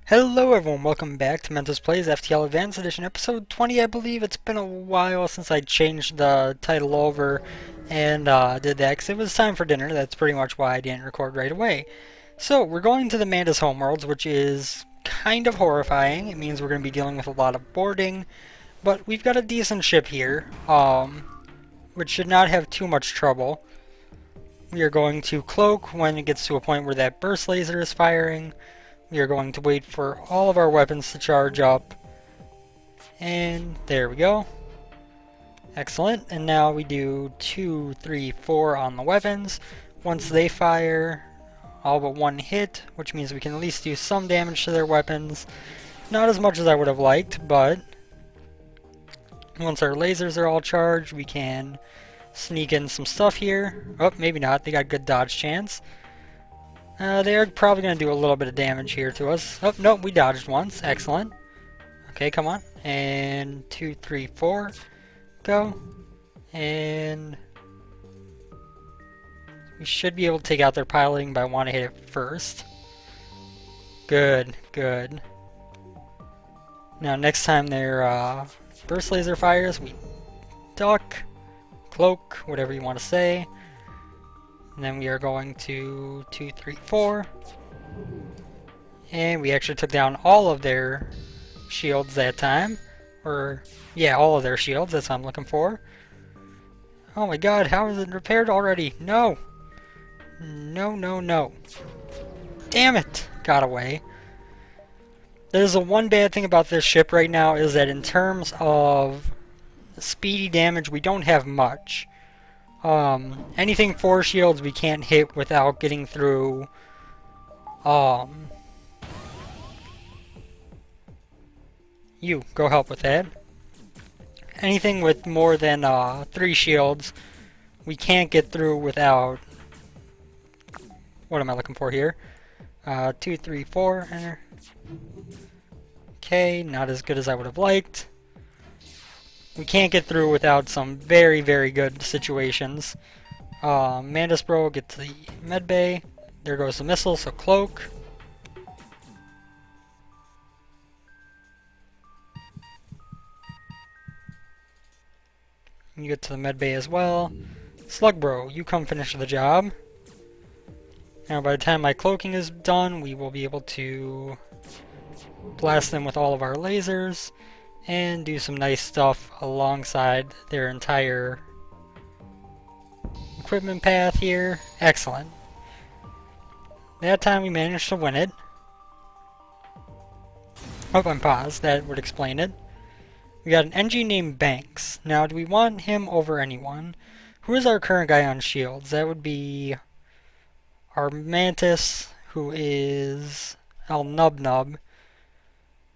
Hello everyone, welcome back to Mentos Plays FTL Advanced Edition, episode 20 I believe. It's been a while since I changed the title over and did that because it was time for dinner. That's pretty much why I didn't record right away. So, we're going to the Mantis homeworlds, which is kind of horrifying. It means we're going to be dealing with a lot of boarding, but we've got a decent ship here, which should not have too much trouble. We are going to cloak when it gets to a point where that burst laser is firing. We are going to wait for all of our weapons to charge up. And there we go. Excellent. And now we do 2, 3, 4 on the weapons. Once they fire, all but one hit, which means we can at least do some damage to their weapons. Not as much as I would have liked, but once our lasers are all charged, we can sneak in some stuff here. Oh, maybe not. They got good dodge chance. They are probably going to do a little bit of damage here to us. Oh, no, we dodged once. Excellent. Okay, come on. And 2, 3, 4. Go. And we should be able to take out their piloting, but I want to hit it first. Good, good. Now, next time their burst laser fires, we duck, cloak, whatever you want to say. And then we are going to 2, 3, 4. And we actually took down all of their shields that time. Or, yeah, all of their shields, that's what I'm looking for. Oh my god, how is it repaired already? No! No, no, no. Damn it! Got away. There's the one bad thing about this ship right now is that in terms of speedy damage, we don't have much. Anything 4 shields we can't hit without getting through, you, go help with that. Anything with more than, 3 shields, we can't get through without, what am I looking for here? 2, 3, 4, enter. Okay, not as good as I would have liked. We can't get through without some very, very good situations. Mantis Bro, get to the med bay. There goes the missile, so cloak. You get to the med bay as well. Slug Bro, you come finish the job. Now by the time my cloaking is done, we will be able to blast them with all of our lasers and do some nice stuff alongside their entire equipment path here. Excellent. That time we managed to win it. Oh, I'm paused. That would explain it. We got an NG named Banks. Now, do we want him over anyone? Who is our current guy on shields? That would be our Mantis, who is El Nub Nub.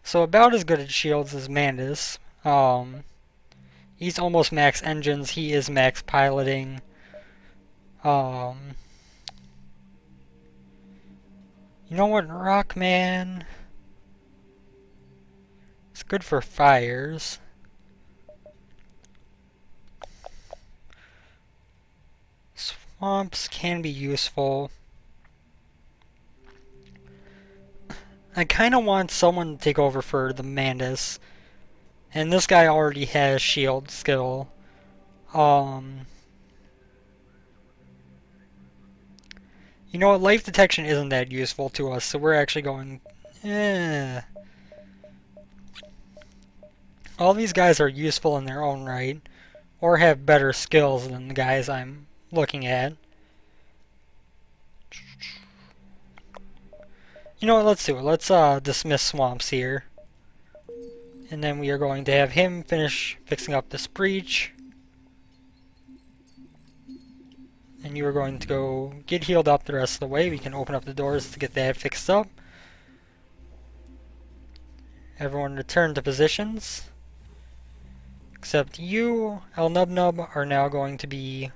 So about as good at shields as Mantis. He's almost max engines. He is max piloting. You know what, Rockman? It's good for fires. Swamps can be useful. I kind of want someone to take over for the Mantis. And this guy already has shield skill. You know what, life detection isn't that useful to us, so we're actually going, All these guys are useful in their own right, or have better skills than the guys I'm looking at. You know what, let's do it. Let's dismiss Swamps here. And then we are going to have him finish fixing up this breach. And you are going to go get healed up the rest of the way. We can open up the doors to get that fixed up. Everyone return to positions. Except you, El Nub Nub, are now going to be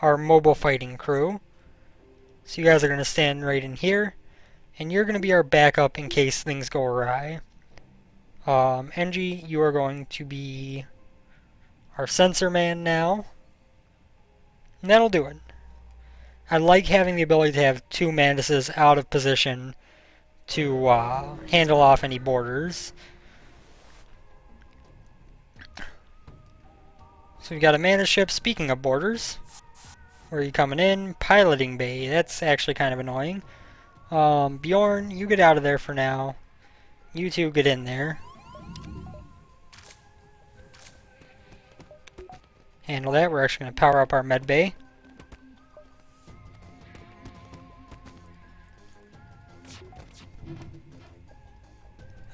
our mobile fighting crew. So you guys are going to stand right in here. And you're going to be our backup in case things go awry. NG, you are going to be our sensor man now. And that'll do it. I like having the ability to have 2 Mantises out of position to handle off any boarders. So we've got a mana ship. Speaking of boarders, where are you coming in? Piloting bay. That's actually kind of annoying. Bjorn, you get out of there for now. You two get in there. Handle that. We're actually going to power up our med bay.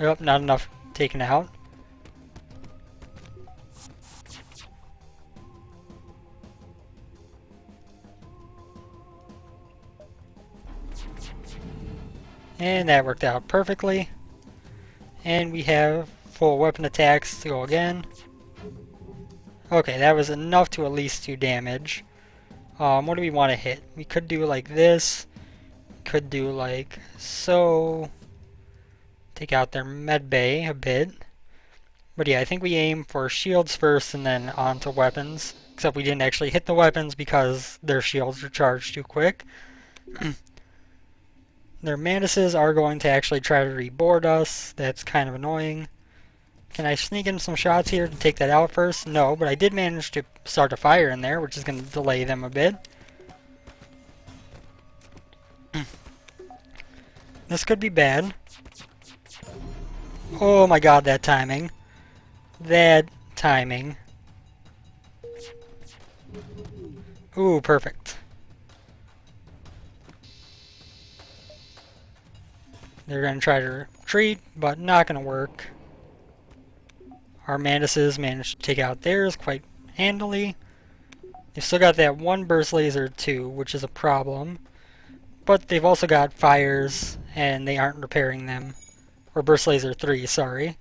Oh, not enough taken out. And that worked out perfectly. And we have full weapon attacks to go again. Okay, that was enough to at least do damage. What do we want to hit? We could do like this. Could do like so. Take out their med bay a bit. But yeah, I think we aim for shields first and then onto weapons. Except we didn't actually hit the weapons because their shields are charged too quick. Their mantises are going to actually try to reboard us. That's kind of annoying. Can I sneak in some shots here to take that out first? No, but I did manage to start a fire in there, which is going to delay them a bit. This could be bad. Oh my god, that timing. That timing. Ooh, perfect. They're going to try to retreat, but not going to work. Our mantises managed to take out theirs quite handily. They've still got that one burst laser too, which is a problem. But they've also got fires, and they aren't repairing them. Or burst laser 3, sorry.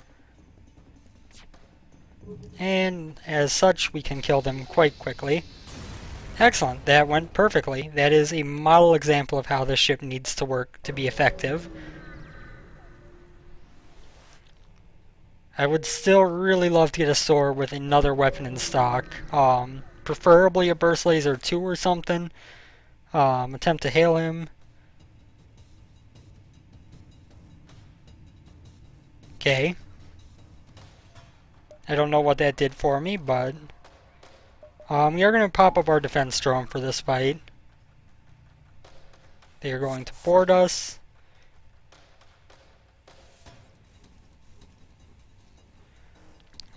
And as such, we can kill them quite quickly. Excellent, that went perfectly. That is a model example of how this ship needs to work to be effective. I would still really love to get a store with another weapon in stock. Preferably a burst laser 2 or something. Attempt to hail him. Okay. I don't know what that did for me, but we are going to pop up our defense drone for this fight. They are going to board us.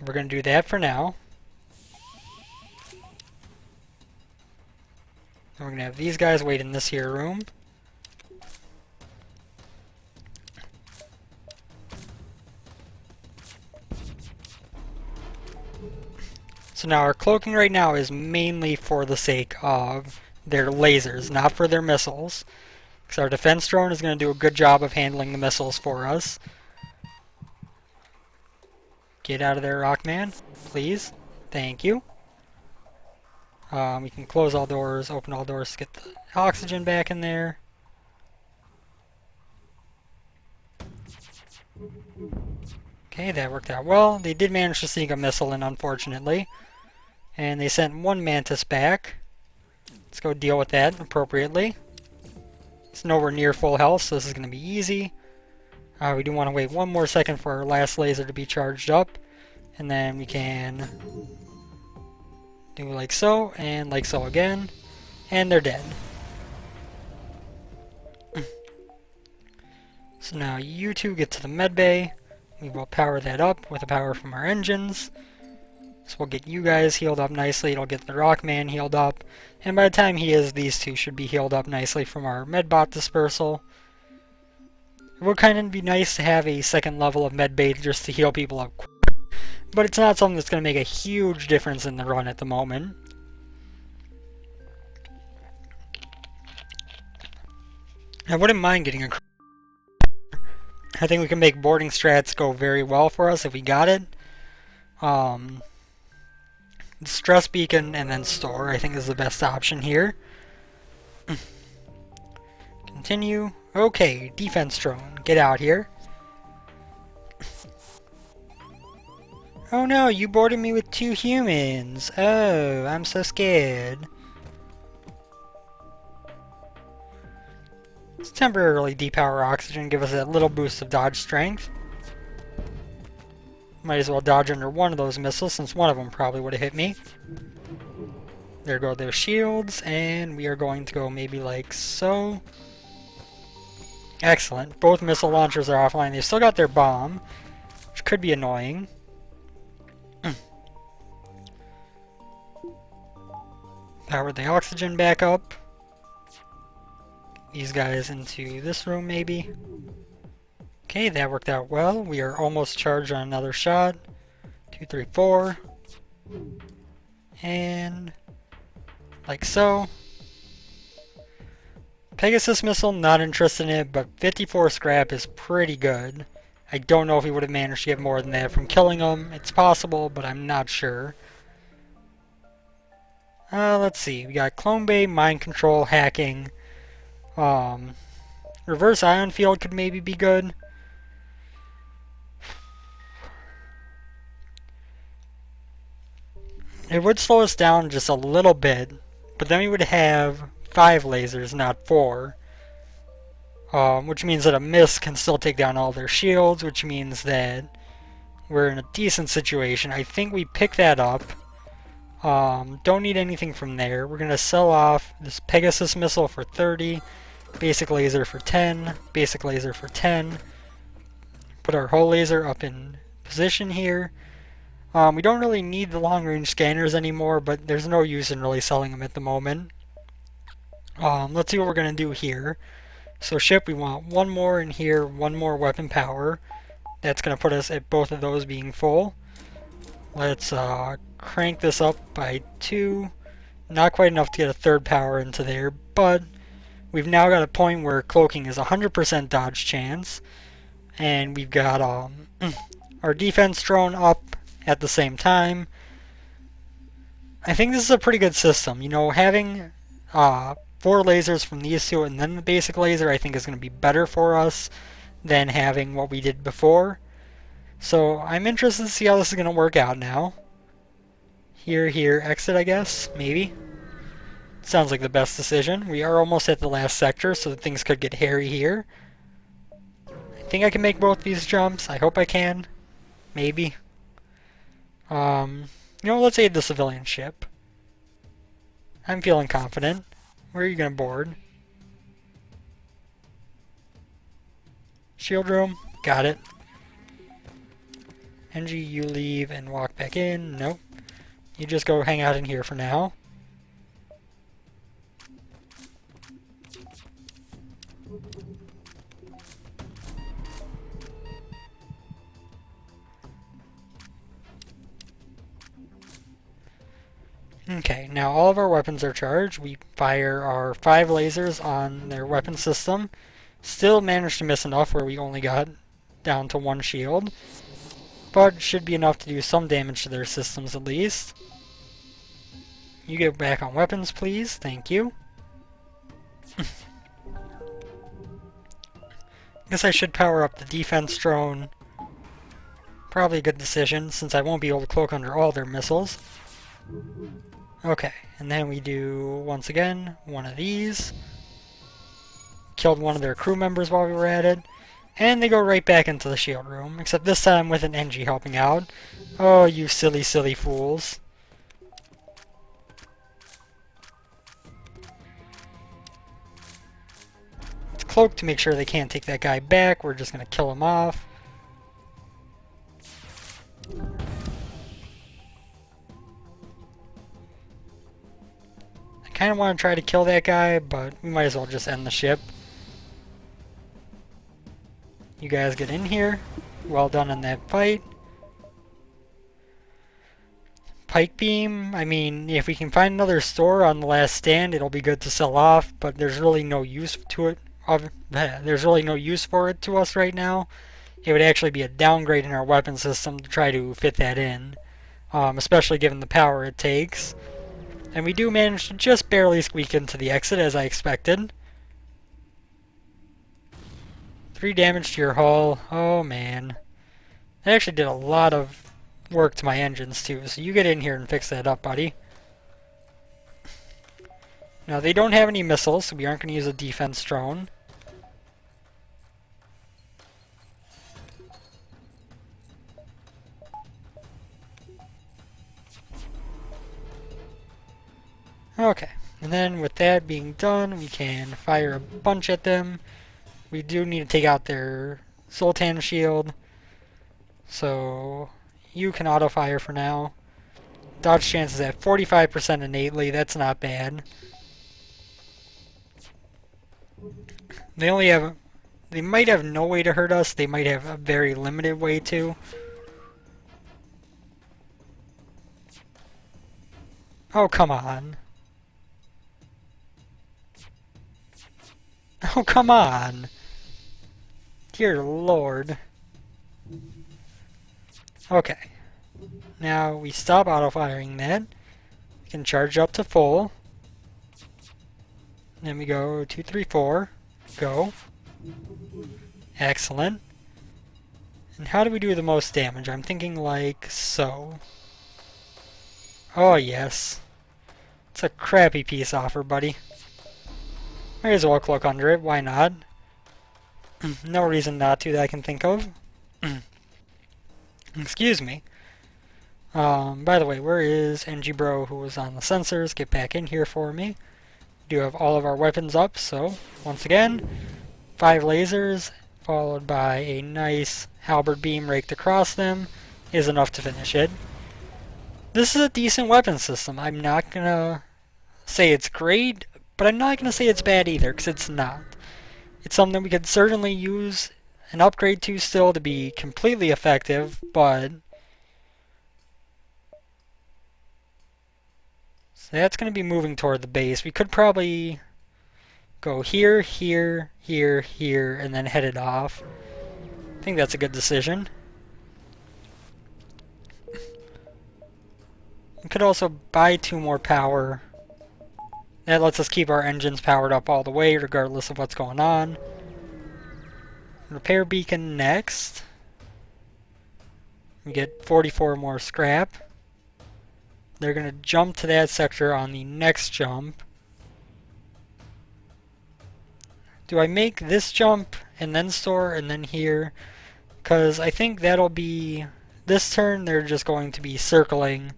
We're going to do that for now. And we're going to have these guys wait in this here room. So now our cloaking right now is mainly for the sake of their lasers, not for their missiles. Because our defense drone is going to do a good job of handling the missiles for us. Get out of there, Rockman, please. Thank you. We can close all doors, open all doors to get the oxygen back in there. Okay, that worked out well. They did manage to sneak a missile in, unfortunately. And they sent one mantis back. Let's go deal with that appropriately. It's nowhere near full health, so this is going to be easy. We do want to wait one more second for our last laser to be charged up. And then we can do like so, and like so again. And they're dead. So now you two get to the med bay. We will power that up with the power from our engines. So we'll get you guys healed up nicely. It'll get the Rockman healed up. And by the time he is, these two should be healed up nicely from our medbot dispersal. It would kind of be nice to have a second level of medbay just to heal people up quick. But it's not something that's going to make a huge difference in the run at the moment. I wouldn't mind getting a... I think we can make boarding strats go very well for us if we got it. Stress beacon and then store, I think, is the best option here. Continue. Okay, defense drone, get out here. Oh no, you boarded me with 2 humans. Oh, I'm so scared. Let's temporarily depower oxygen, give us that little boost of dodge strength. Might as well dodge under one of those missiles since one of them probably would have hit me. There go their shields, and we are going to go maybe like so. Excellent. Both missile launchers are offline. They've still got their bomb, which could be annoying. Power the oxygen back up. These guys into this room maybe. Okay, that worked out well. We are almost charged on another shot. 2, 3, 4. And like so. Pegasus missile, not interested in it, but 54 scrap is pretty good. I don't know if he would have managed to get more than that from killing him. It's possible, but I'm not sure. Let's see. We got Clone Bay, Mind Control, Hacking. Reverse Ion Field could maybe be good. It would slow us down just a little bit, but then we would have 5 lasers, not 4. Which means that a miss can still take down all their shields, which means that we're in a decent situation. I think we pick that up. Don't need anything from there. We're going to sell off this Pegasus missile for 30, basic laser for 10, basic laser for 10. Put our hull laser up in position here. We don't really need the long-range scanners anymore, but there's no use in really selling them at the moment. Let's see what we're going to do here. So ship, we want one more in here, one more weapon power. That's going to put us at both of those being full. Let's crank this up by 2. Not quite enough to get a third power into there, but we've now got a point where cloaking is 100% dodge chance. And we've got our defense drone up at the same time. I think this is a pretty good system. You know, having 4 lasers from these two and then the basic laser I think is going to be better for us than having what we did before. So I'm interested to see how this is going to work out now. Here, exit I guess, maybe. Sounds like the best decision. We are almost at the last sector, so things could get hairy here. I think I can make both these jumps. I hope I can. Maybe. You know, let's aid the civilian ship. I'm feeling confident. Where are you going to board? Shield room. Got it. NG, you leave and walk back in. Nope. You just go hang out in here for now. Okay, now all of our weapons are charged. We fire our 5 lasers on their weapon system. Still managed to miss enough where we only got down to 1 shield. But should be enough to do some damage to their systems at least. You get back on weapons, please. Thank you. Guess I should power up the defense drone. Probably a good decision, since I won't be able to cloak under all their missiles. Okay, and then we do, once again, one of these. Killed one of their crew members while we were at it. And they go right back into the shield room, except this time with an NG helping out. Oh, you silly, silly fools. It's cloaked to make sure they can't take that guy back. We're just going to kill him off. I kind of want to try to kill that guy, but we might as well just end the ship. You guys get in here. Well done in that fight. Pike beam, I mean, if we can find another store on the last stand, it'll be good to sell off, but there's really no use to it. There's really no use for it to us right now. It would actually be a downgrade in our weapon system to try to fit that in, especially given the power it takes. And we do manage to just barely squeak into the exit as I expected. 3 damage to your hull. Oh man. That actually did a lot of work to my engines too, so you get in here and fix that up, buddy. Now they don't have any missiles, so we aren't going to use a defense drone. Okay, and then with that being done, we can fire a bunch at them. We do need to take out their Sultan shield, so you can auto fire for now. Dodge chance is at 45% innately, that's not bad. They only have, they might have no way to hurt us, they might have a very limited way to. Oh, come on. Oh, come on. Dear Lord. Okay. Now we stop auto-firing that. We can charge up to full. Then we go 2, 3, 4. Go. Excellent. And how do we do the most damage? I'm thinking like so. Oh yes. It's a crappy peace offer, buddy. Might as well cloak under it, why not? No reason not to that I can think of. Excuse me. By the way, where is NG Bro who was on the sensors? Get back in here for me. We do have all of our weapons up, so once again, 5 lasers followed by a nice halberd beam raked across them is enough to finish it. This is a decent weapon system. I'm not gonna say it's great, but I'm not gonna say it's bad either, because it's not. It's something we could certainly use an upgrade to still to be completely effective, but so that's going to be moving toward the base. We could probably go here, here, here, here, and then head it off. I think that's a good decision. We could also buy 2 more power. That lets us keep our engines powered up all the way, regardless of what's going on. Repair beacon next. We get 44 more scrap. They're going to jump to that sector on the next jump. Do I make this jump and then store and then here? Because I think that'll be... This turn they're just going to be circling.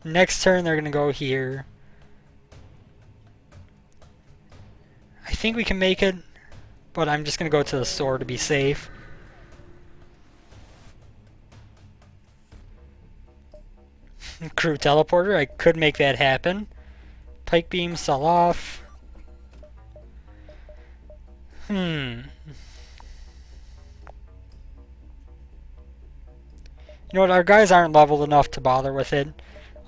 Next turn they're going to go here. I think we can make it, but I'm just going to go to the store to be safe. Crew teleporter, I could make that happen. Pike beam, sell off. You know what, our guys aren't leveled enough to bother with it.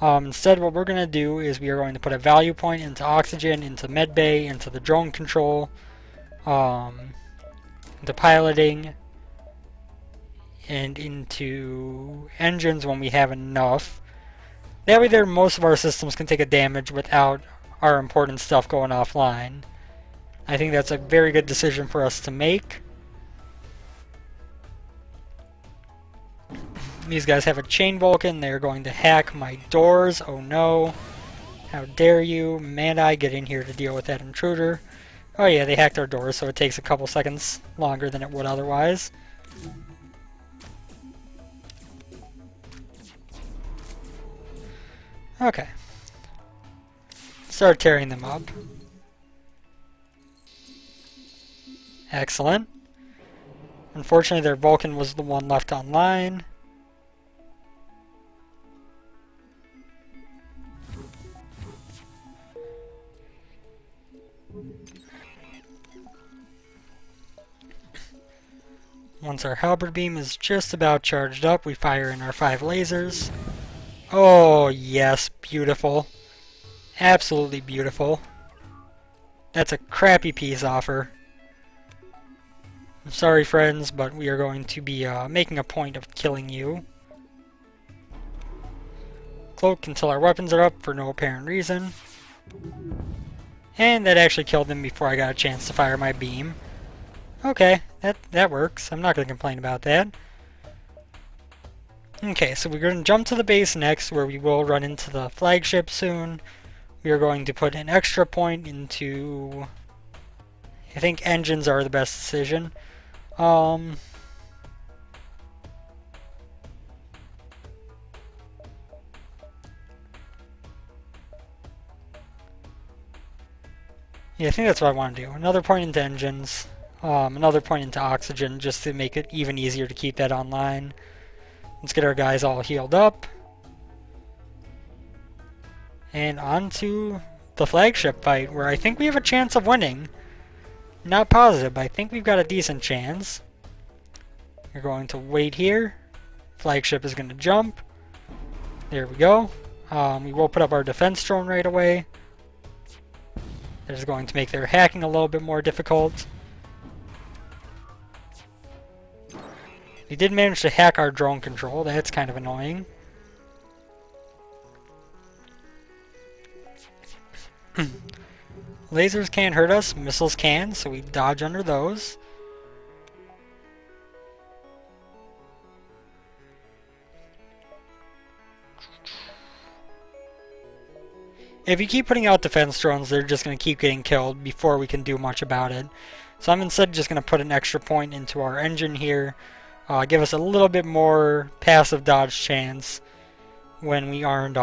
Instead, what we're going to do is we are going to put a value point into oxygen, into medbay, into the drone control, into piloting, and into engines when we have enough. That way there, most of our systems can take a damage without our important stuff going offline. I think that's a very good decision for us to make. These guys have a chain Vulcan. They're going to hack my doors. Oh no. How dare you, Mad-Eye, get in here to deal with that intruder. Oh yeah, they hacked our doors, so it takes a couple seconds longer than it would otherwise. Okay. Start tearing them up. Excellent. Unfortunately, their Vulcan was the one left online. Once our halberd beam is just about charged up, we fire in our 5 lasers. Oh, yes, beautiful. Absolutely beautiful. That's a crappy peace offer. I'm sorry, friends, but we are going to be making a point of killing you. Cloak until our weapons are up for no apparent reason. And that actually killed them before I got a chance to fire my beam. Okay, that works. I'm not going to complain about that. Okay, so we're going to jump to the base next, where we will run into the flagship soon. We are going to put an extra point into... I think engines are the best decision. Yeah, I think that's what I want to do. Another point into engines, another point into oxygen, just to make it even easier to keep that online. Let's get our guys all healed up. And on to the flagship fight, where I think we have a chance of winning. Not positive, but I think we've got a decent chance. We're going to wait here. Flagship is going to jump. There we go. We will put up our defense drone right away. That is going to make their hacking a little bit more difficult. They did manage to hack our drone control. That's kind of annoying. Lasers can't hurt us, missiles can, so we dodge under those. If you keep putting out defense drones, they're just going to keep getting killed before we can do much about it. So I'm instead just going to put an extra point into our engine here. Give us a little bit more passive dodge chance when we aren't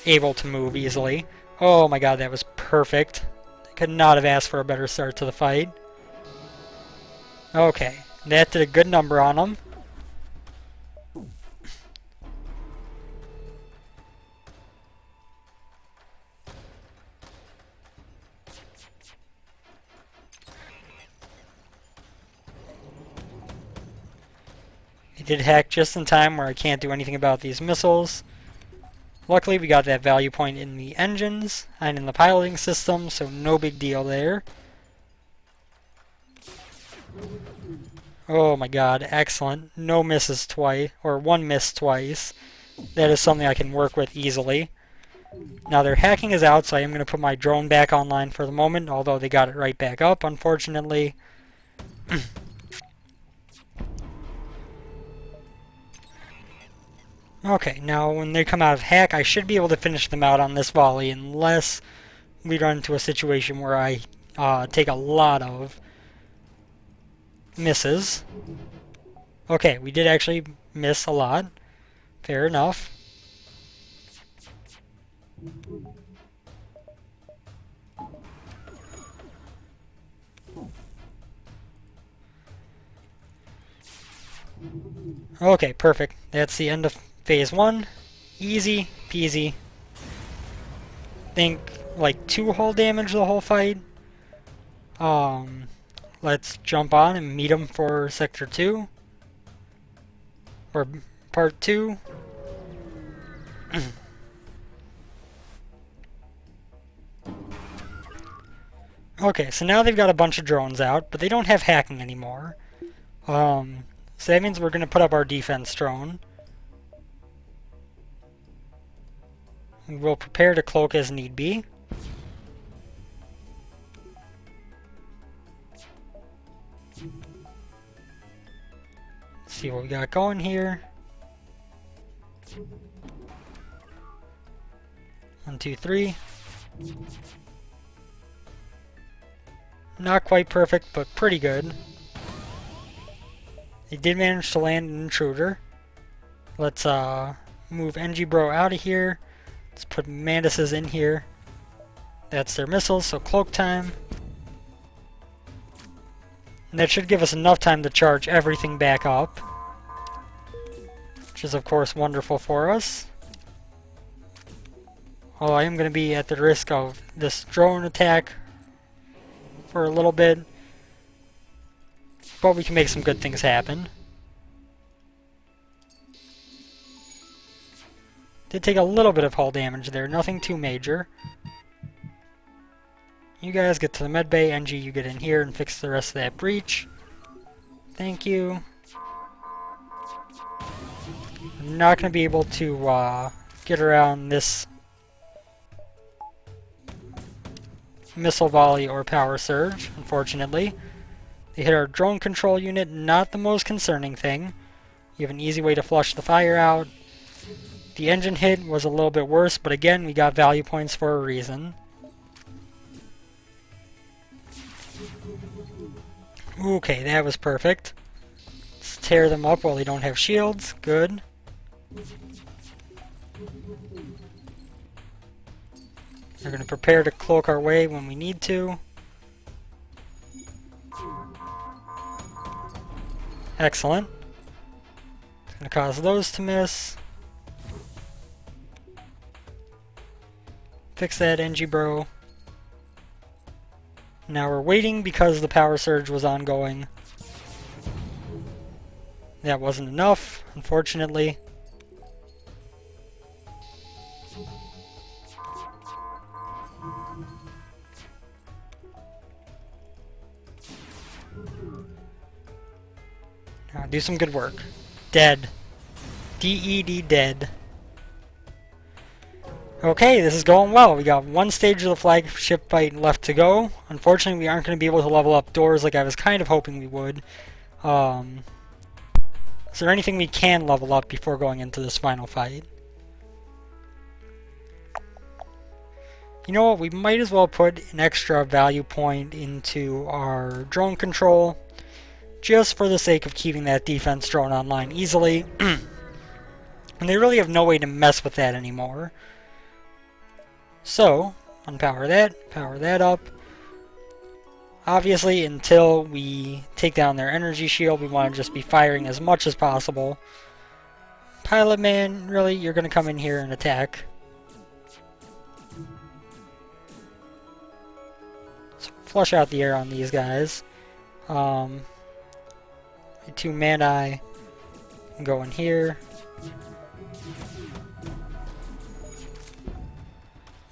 able to move easily. Oh my god, that was perfect. I could not have asked for a better start to the fight. Okay, that did a good number on them. He did hack just in time where I can't do anything about these missiles. Luckily we got that value point in the engines and in the piloting system, so no big deal there. Oh my god, excellent. No misses twice, or one miss twice. That is something I can work with easily. Now their hacking is out, so I am going to put my drone back online for the moment, although they got it right back up, unfortunately. Okay, now when they come out of hack, I should be able to finish them out on this volley unless we run into a situation where I take a lot of misses. Okay, we did actually miss a lot. Fair enough. Okay, perfect. That's the end of Phase 1. Easy peasy. Think like 2 hull damage the whole fight. Let's jump on and meet them for Sector 2. Or Part 2. Okay, so now they've got a bunch of drones out, but they don't have hacking anymore. So that means we're going to put up our defense drone. We'll prepare to cloak as need be. Let's see what we got going here. 1, 2, 3. Not quite perfect, but pretty good. They did manage to land an intruder. Let's move NG Bro out of here. Let's put Mantises in here. That's their missiles, so cloak time. And that should give us enough time to charge everything back up, which is of course wonderful for us. Although I am going to be at the risk of this drone attack for a little bit, but we can make some good things happen. Did take a little bit of hull damage there, nothing too major. You guys get to the medbay, NG you get in here and fix the rest of that breach. Thank you. I'm not going to be able to get around this missile volley or power surge, unfortunately. They hit our drone control unit, not the most concerning thing. You have an easy way to flush the fire out. The engine hit was a little bit worse, but again, we got value points for a reason. Okay, that was perfect. Let's tear them up while they don't have shields. Good. We're going to prepare to cloak our way when we need to. Excellent. It's going to cause those to miss. Fix that, NG bro. Now we're waiting because the power surge was ongoing. That wasn't enough, unfortunately. Now do some good work. Dead. D-E-D dead. Okay, this is going well. We got one stage of the flagship fight left to go. Unfortunately, we aren't going to be able to level up doors like I was kind of hoping we would. Is there anything we can level up before going into this final fight? You know what, we might as well put an extra value point into our drone control, just for the sake of keeping that defense drone online easily. And they really have no way to mess with that anymore. So, unpower that, power that up. Obviously, until we take down their energy shield, we want to just be firing as much as possible. Pilot man, really, you're going to come in here and attack. So flush out the air on these guys. Two Mad-Eye go in here.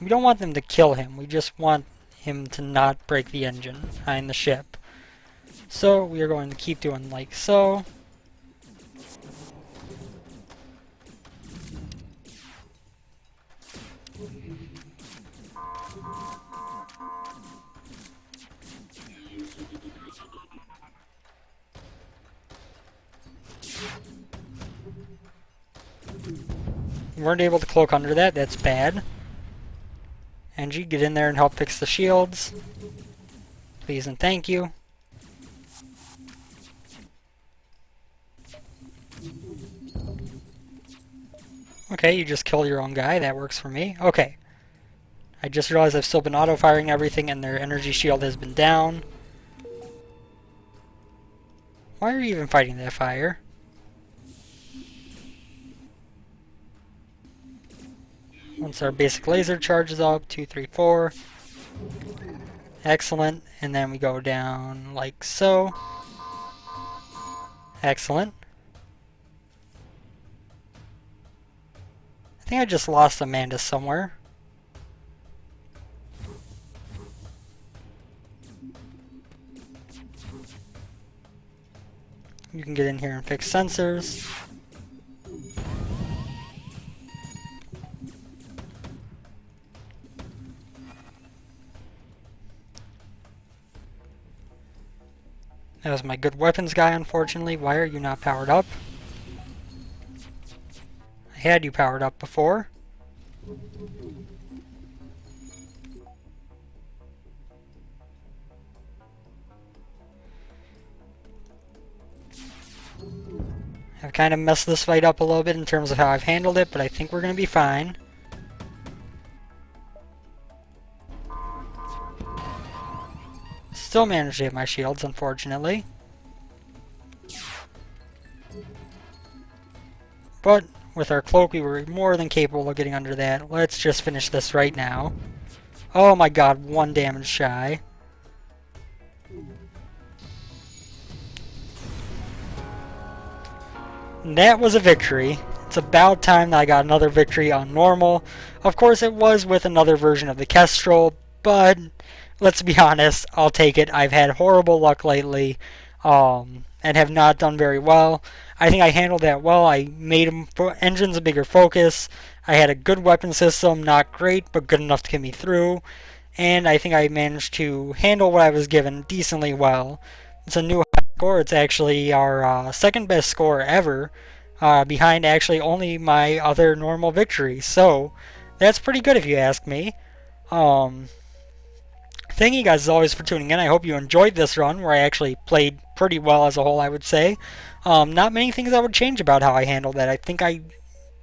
We don't want them to kill him, we just want him to not break the engine behind the ship. So we are going to keep doing like so. We weren't able to cloak under that, that's bad. Angie, get in there and help fix the shields. Please and thank you. Okay, you just killed your own guy, that works for me. Okay. I just realized I've still been auto-firing everything and their energy shield has been down. Why are you even fighting that fire? Once our basic laser charges up, 2, 3, 4. Excellent. And then we go down like so. Excellent. I think I just lost Amanda somewhere. You can get in here and fix sensors. That was my good weapons guy, unfortunately. Why are you not powered up? I had you powered up before. I've kind of messed this fight up a little bit in terms of how I've handled it, but I think we're going to be fine. Still managed to hit my shields, unfortunately. But with our cloak, we were more than capable of getting under that. Let's just finish this right now. Oh my god, 1 damage shy. And that was a victory. It's about time that I got another victory on normal. Of course, it was with another version of the kestrel, but let's be honest, I'll take it. I've had horrible luck lately, and have not done very well. I think I handled that well. I made engines a bigger focus. I had a good weapon system, not great, but good enough to get me through. And I think I managed to handle what I was given decently well. It's a new high score. It's actually our second best score ever, behind actually only my other normal victory. So that's pretty good if you ask me. Thank you guys as always for tuning in. I hope you enjoyed this run where I actually played pretty well as a whole, I would say. Not many things I would change about how I handled that. I think I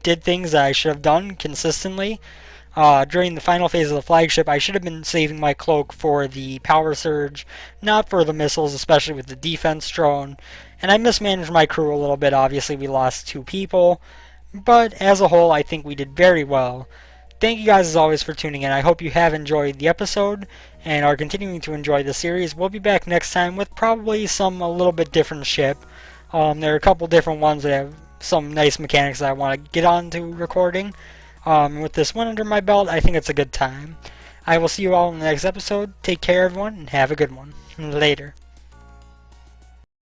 did things that I should have done consistently. during the final phase of the flagship, I should have been saving my cloak for the power surge, not for the missiles, especially with the defense drone. And I mismanaged my crew a little bit. Obviously, we lost 2 people. But as a whole, I think we did very well. Thank you guys as always for tuning in. I hope you have enjoyed the episode and are continuing to enjoy the series. We'll be back next time with probably some a little bit different ship. There are a couple different ones that have some nice mechanics that I want to get on to recording. With this one under my belt, I think it's a good time. I will see you all in the next episode. Take care, everyone, and have a good one. Later.